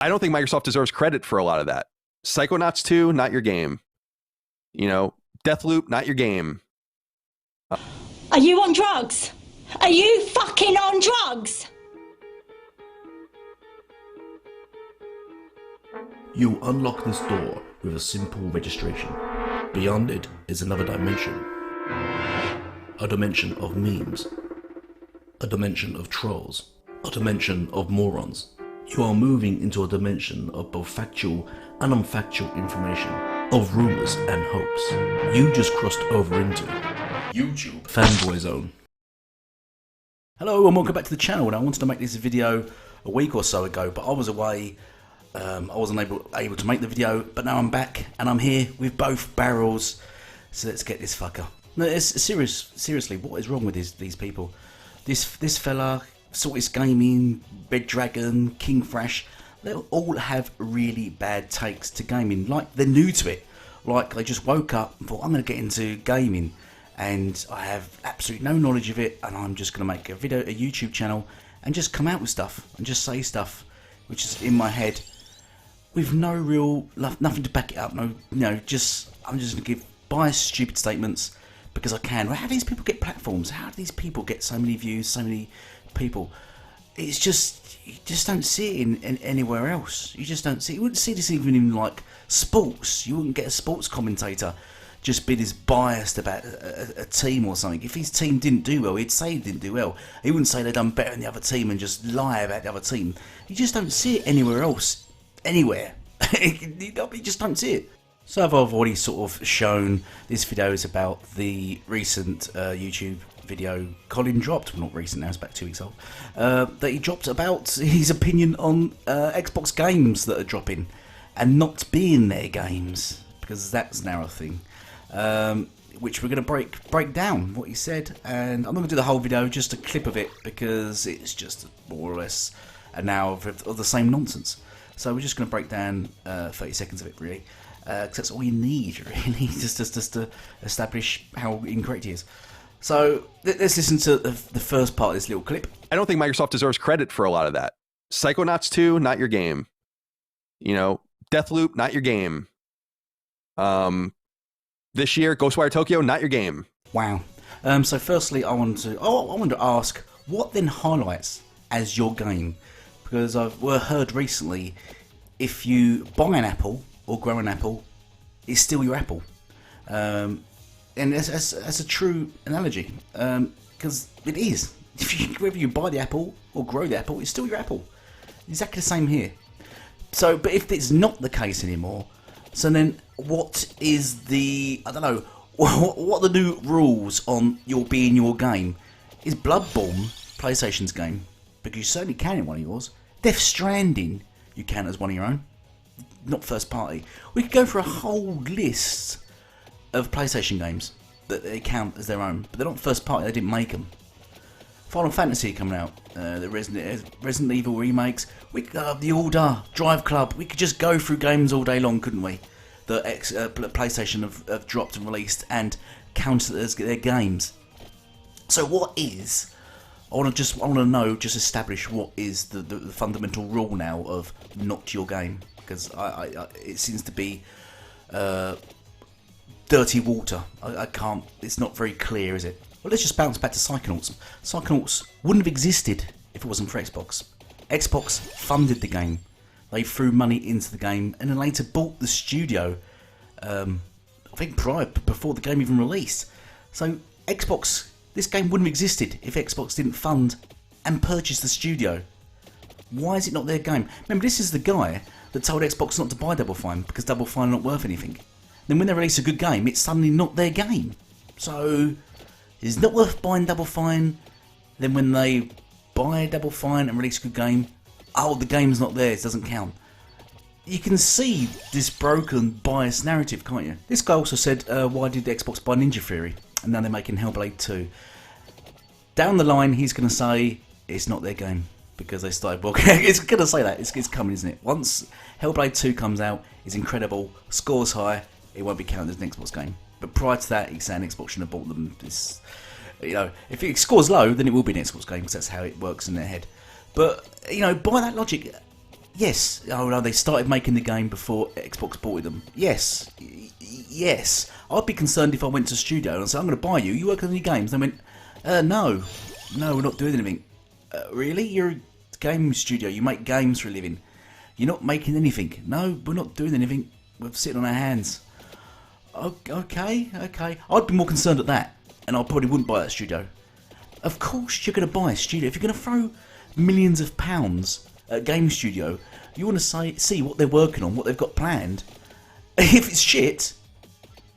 I don't think Microsoft deserves credit for a lot of that. Psychonauts 2, not your game. You know, Deathloop, not your game. Are you on drugs? Are you fucking on drugs? You unlock this door with a simple registration. Beyond it is another dimension. A dimension of memes. A dimension of trolls. A dimension of morons. You are moving into a dimension of both factual and unfactual information, of rumours and hopes. You just crossed over into YouTube Fanboy Zone. Hello and welcome back to the channel. And I wanted to make this video a week or so ago, but I was away. I wasn't able to make the video, but now I'm back and I'm here with both barrels. So let's get this fucker. No, it's seriously, what is wrong with these people? This fella, Saltist Gaming, Red Dragon, King Thrash, they all have really bad takes to gaming. Like they're new to it. Like they just woke up and thought, I'm going to get into gaming, and I have absolutely no knowledge of it, and I'm just going to make a YouTube channel and just come out with stuff and just say stuff which is in my head with no real nothing to back it up. I'm just going to give biased, stupid statements because I can. How do these people get platforms? How do these people get so many views, so many people? It's just, you just don't see it in anywhere else. You just don't see it. You wouldn't see this even in like sports. You wouldn't get a sports commentator just be this biased about a team or something. If his team didn't do well, he'd say he didn't do well. He wouldn't say they'd done better than the other team and just lie about the other team. You just don't see it anywhere else. Anywhere. You just don't see it. So I've already sort of shown this video is about the recent YouTube video Colin dropped, well not recent now, it's about 2 weeks old, that he dropped about his opinion on Xbox games that are dropping and not being their games, because that's now a thing, which we're going to break down what he said. And I'm not going to do the whole video, just a clip of it, because it's just more or less an hour of the same nonsense. So we're just going to break down 30 seconds of it, really. Because that's all you need, really, just to establish how incorrect he is. So let's listen to the first part of this little clip. I don't think Microsoft deserves credit for a lot of that. Psychonauts 2, not your game. You know, Deathloop, not your game. This year, Ghostwire Tokyo, not your game. Wow. So firstly, I want to ask, what then highlights as your game? Because I've heard recently, if you buy an apple or grow an apple, it's still your apple. And that's a true analogy, because it is. Whether you buy the apple or grow the apple, it's still your apple. Exactly the same here. So, but if it's not the case anymore, so then what is the, I don't know, what are the new rules on being your game? Is Bloodborne PlayStation's game? Because you certainly can in one of yours. Death Stranding, you can as one of your own. Not first party. We could go for a whole list of PlayStation games that they count as their own, but they're not first party. They didn't make them. Final Fantasy coming out, the Resident Evil remakes. We could have The Order, Drive Club. We could just go through games all day long, couldn't we? That PlayStation have dropped and released and counted as their games. So what is? I want to know. Just establish what is the fundamental rule now of not your game. Because it seems to be dirty water. I can't. It's not very clear, is it? Well, let's just bounce back to Psychonauts. Psychonauts wouldn't have existed if it wasn't for Xbox. Xbox funded the game. They threw money into the game, and then later bought the studio. I think before the game even released. So Xbox, this game wouldn't have existed if Xbox didn't fund and purchase the studio. Why is it not their game? Remember, this is the guy that told Xbox not to buy Double Fine because Double Fine are not worth anything. Then when they release a good game, it's suddenly not their game. So it's not worth buying Double Fine. Then when they buy Double Fine and release a good game, oh, the game's not theirs, doesn't count. You can see this broken, biased narrative, can't you? This guy also said, why did Xbox buy Ninja Theory? And now they're making Hellblade 2. Down the line, he's going to say it's not their game. Because they started working. It's going to say that. It's coming, isn't it? Once Hellblade 2 comes out, it's incredible, scores high, it won't be counted as an Xbox game. But prior to that, he's saying Xbox shouldn't have bought them. If it scores low, then it will be an Xbox game, because that's how it works in their head. But, by that logic, Yes. Oh no, they started making the game before Xbox bought them. Yes. Yes. I'd be concerned if I went to a studio and I said, I'm going to buy you. You work on any games? They went, no. No, we're not doing anything. Really? You're a game studio. You make games for a living. You're not making anything. No, we're not doing anything. We're sitting on our hands. Okay. I'd be more concerned at that. And I probably wouldn't buy that studio. Of course you're going to buy a studio. If you're going to throw millions of pounds at a game studio, you want to see what they're working on, what they've got planned. If it's shit,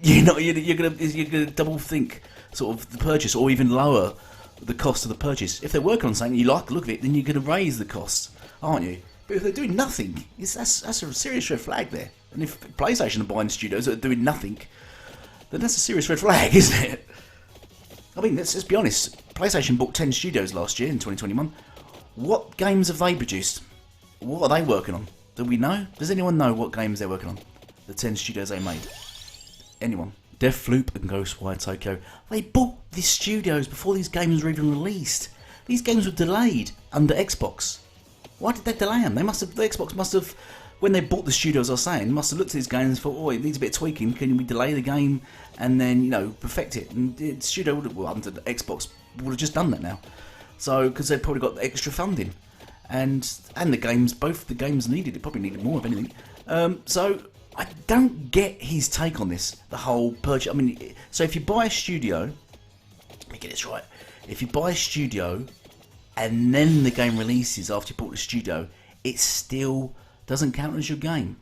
you're going to double think sort of the purchase, or even lower the cost of the purchase. If they're working on something you like the look of it, then you're going to raise the costs, aren't you? But if they're doing nothing, that's a serious red flag there. And if PlayStation are buying studios that are doing nothing, then that's a serious red flag, isn't it? I mean, let's be honest. PlayStation bought 10 studios last year in 2021. What games have they produced? What are they working on? Do we know? Does anyone know what games they're working on? The 10 studios they made? Anyone? Deathloop and Ghostwire Tokyo. They bought these studios before these games were even released. These games were delayed under Xbox. Why did they delay them? The Xbox must have, when they bought the studios, I was saying, must have looked at these games and thought, oh, it needs a bit of tweaking. Can we delay the game and then, perfect it? And the studio under the Xbox would have just done that now. So, because they've probably got extra funding. And the games, both the games needed it, probably needed more of anything. So, I don't get his take on this, the whole purchase. I mean, so if you buy a studio, let me get this right. If you buy a studio and then the game releases after you bought the studio, it still doesn't count as your game.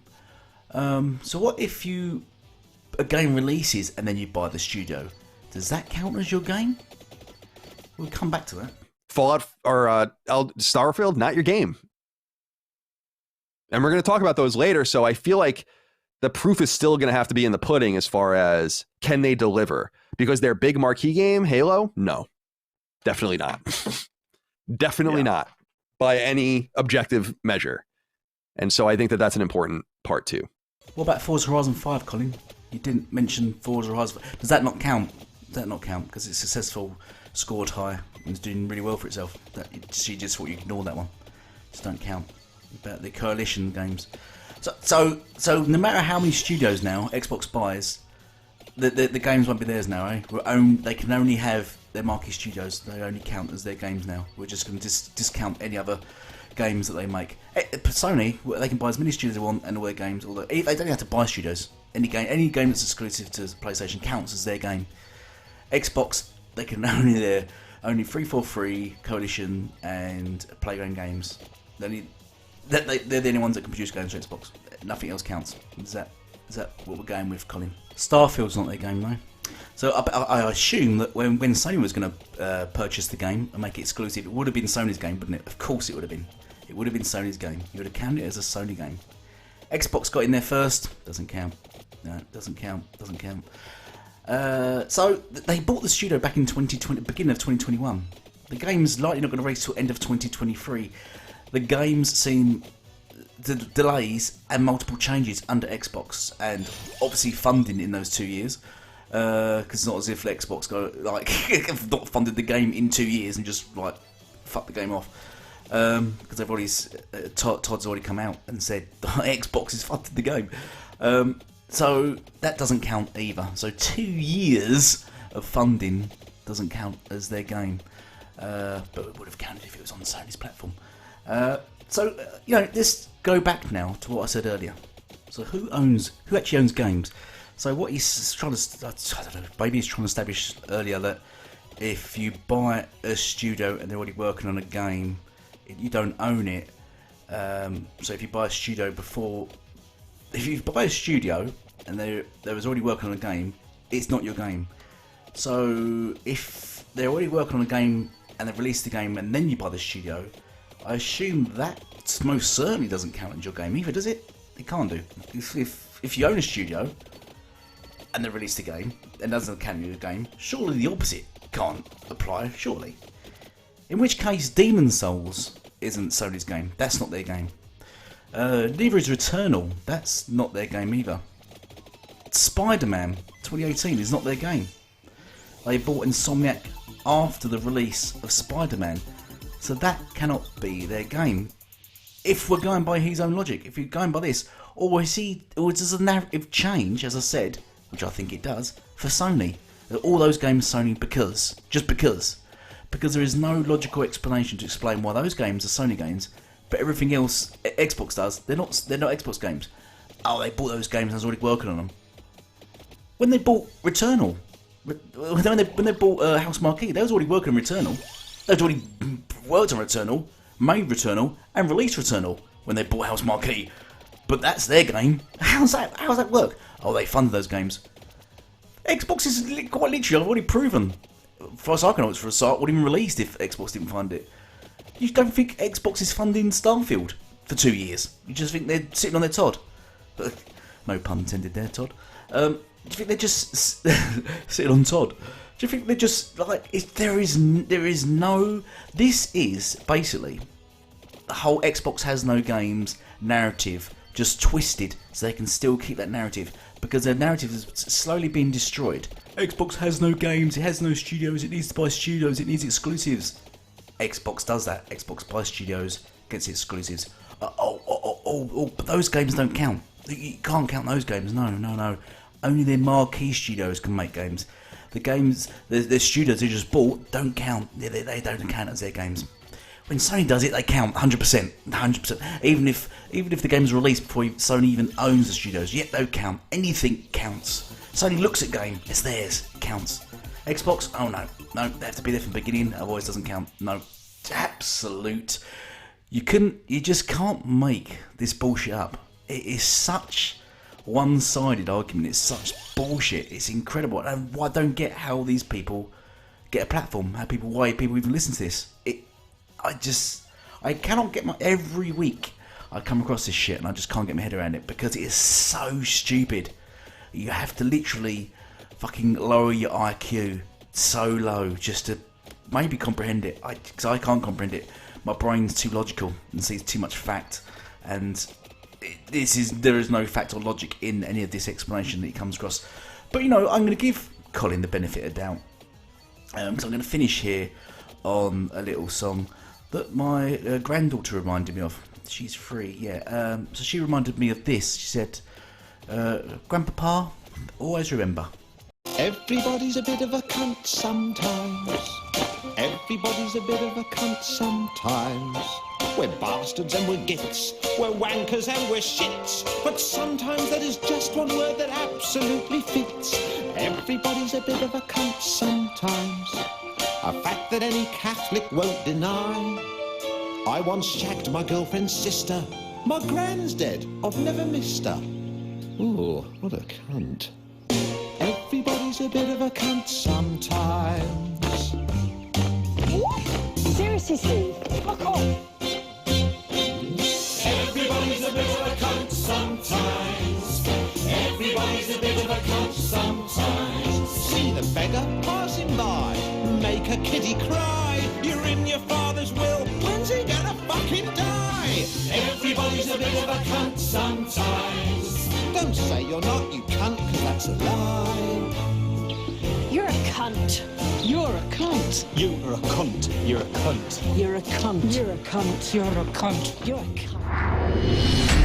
So what if a game releases and then you buy the studio? Does that count as your game? We'll come back to that. Fallout or Starfield, not your game. And we're going to talk about those later, so I feel like the proof is still going to have to be in the pudding as far as can they deliver? Because their big marquee game, Halo, no. Definitely not. Definitely not by any objective measure. And so I think that that's an important part too. What about Forza Horizon 5, Colin? You didn't mention Forza Horizon 5. Does that not count? Does that not count? Because it's successful, scored high, and is doing really well for itself. She just thought you ignore that one. Just don't count. About the Coalition games. So no matter how many studios now Xbox buys, the games won't be theirs now, eh? They can only have their marquee studios. They only count as their games now. We're just going to discount any other games that they make. Sony, they can buy as many studios they want and all their games. Although they don't have to buy studios. Any game that's exclusive to PlayStation counts as their game. Xbox, they can only 343, Coalition, and Playground games. They're the only ones that can produce games for Xbox. Nothing else counts. Is that what we're going with, Colin? Starfield's not their game, though. So I assume that when Sony was going to purchase the game and make it exclusive, it would have been Sony's game, wouldn't it? Of course it would have been. It would have been Sony's game. You would have counted it as a Sony game. Xbox got in there first. Doesn't count. No, doesn't count. So they bought the studio back in 2020, beginning of 2021. The game's likely not going to release till end of 2023. The games seem delays and multiple changes under Xbox, and obviously funding in those 2 years. Because it's not as if Xbox have not funded the game in 2 years and just fuck the game off. Because they've already Todd's already come out and said Xbox has funded the game. So that doesn't count either. So 2 years of funding doesn't count as their game. But it would have counted if it was on Sony's platform. Let's go back now to what I said earlier. So who actually owns games? So what he's trying to, I don't know, maybe he's trying to establish earlier that if you buy a studio and they're already working on a game, you don't own it. So if you buy a studio and they was already working on a game, it's not your game. So if they're already working on a game and they've released the game and then you buy the studio, I assume that most certainly doesn't count as your game either, does it? It can't do. If you own a studio and they release the game and doesn't count as your game, surely the opposite can't apply, surely. In which case, Demon's Souls isn't Sony's game. That's not their game. Neither is Returnal. That's not their game either. Spider-Man 2018 is not their game. They bought Insomniac after the release of Spider-Man, so that cannot be their game. if we're going by his own logic, if you're going by this, or does the narrative change, as I said, which I think it does, for Sony? All those games Sony because there is no logical explanation to explain why those games are Sony games, but everything else Xbox does, they're not Xbox games. Oh, they bought those games and I was already working on them. When they bought Returnal, when they bought House Marquee, they was already working on Returnal. They was already worked on Returnal, made Returnal, and released Returnal when they bought House Marquee. But that's their game. How's that work? Oh, they funded those games. Xbox is quite literally, I've already proven. For Psychonauts for a start, wouldn't even released if Xbox didn't fund it. You don't think Xbox is funding Starfield for 2 years? You just think they're sitting on their Todd? No pun intended there, Todd. Do you think they're just sitting on Todd? Do you think they're just like? There is no. This is basically the whole Xbox has no games narrative just twisted so they can still keep that narrative because their narrative is slowly being destroyed. Xbox has no games, it has no studios, it needs to buy studios, it needs exclusives. Xbox does that. Xbox buys studios, gets exclusives. But those games don't count. You can't count those games. No. Only their marquee studios can make games. The games, the studios they just bought don't count. They don't count as their games. When Sony does it, they count 100%. Even if the game's released before Sony even owns the studios, yet they count. Anything counts. Sony looks at game, it's theirs, it counts. Xbox, oh no, they have to be there from the beginning, otherwise it doesn't count. No, absolute. You just can't make this bullshit up. It is such one-sided argument. It's such bullshit. It's incredible. And I don't get how these people get a platform. Why people even listen to this. I cannot get every week I come across this shit and I just can't get my head around it because it is so stupid. You have to literally fucking lower your IQ so low just to maybe comprehend it. Because I can't comprehend it. My brain's too logical and sees too much fact. And there is no fact or logic in any of this explanation that he comes across. But I'm going to give Colin the benefit of doubt. So I'm going to finish here on a little song that my granddaughter reminded me of. She's 3, yeah. So she reminded me of this. She said, Grandpapa, always remember. Everybody's a bit of a cunt sometimes. Everybody's a bit of a cunt sometimes. We're bastards and we're gits. We're wankers and we're shits. But sometimes that is just one word that absolutely fits. Everybody's a bit of a cunt sometimes. A fact that any Catholic won't deny. I once shagged my girlfriend's sister. My gran's dead. I've never missed her. Ooh, what a cunt. Everybody's a bit of a cunt sometimes. Seriously, Steve, fuck off. Everybody's a bit of a cunt sometimes. Everybody's a bit of a cunt sometimes. See the beggar passing by, make a kitty cry. You're in your father's will, when's he gonna fucking die? Everybody's a bit of a cunt sometimes. Don't say you're not, you cunt, 'cause that's a lie. You're a cunt. You're a cunt. You are a cunt. You're a cunt. You're a cunt. You're a cunt. You're a cunt. You're a cunt.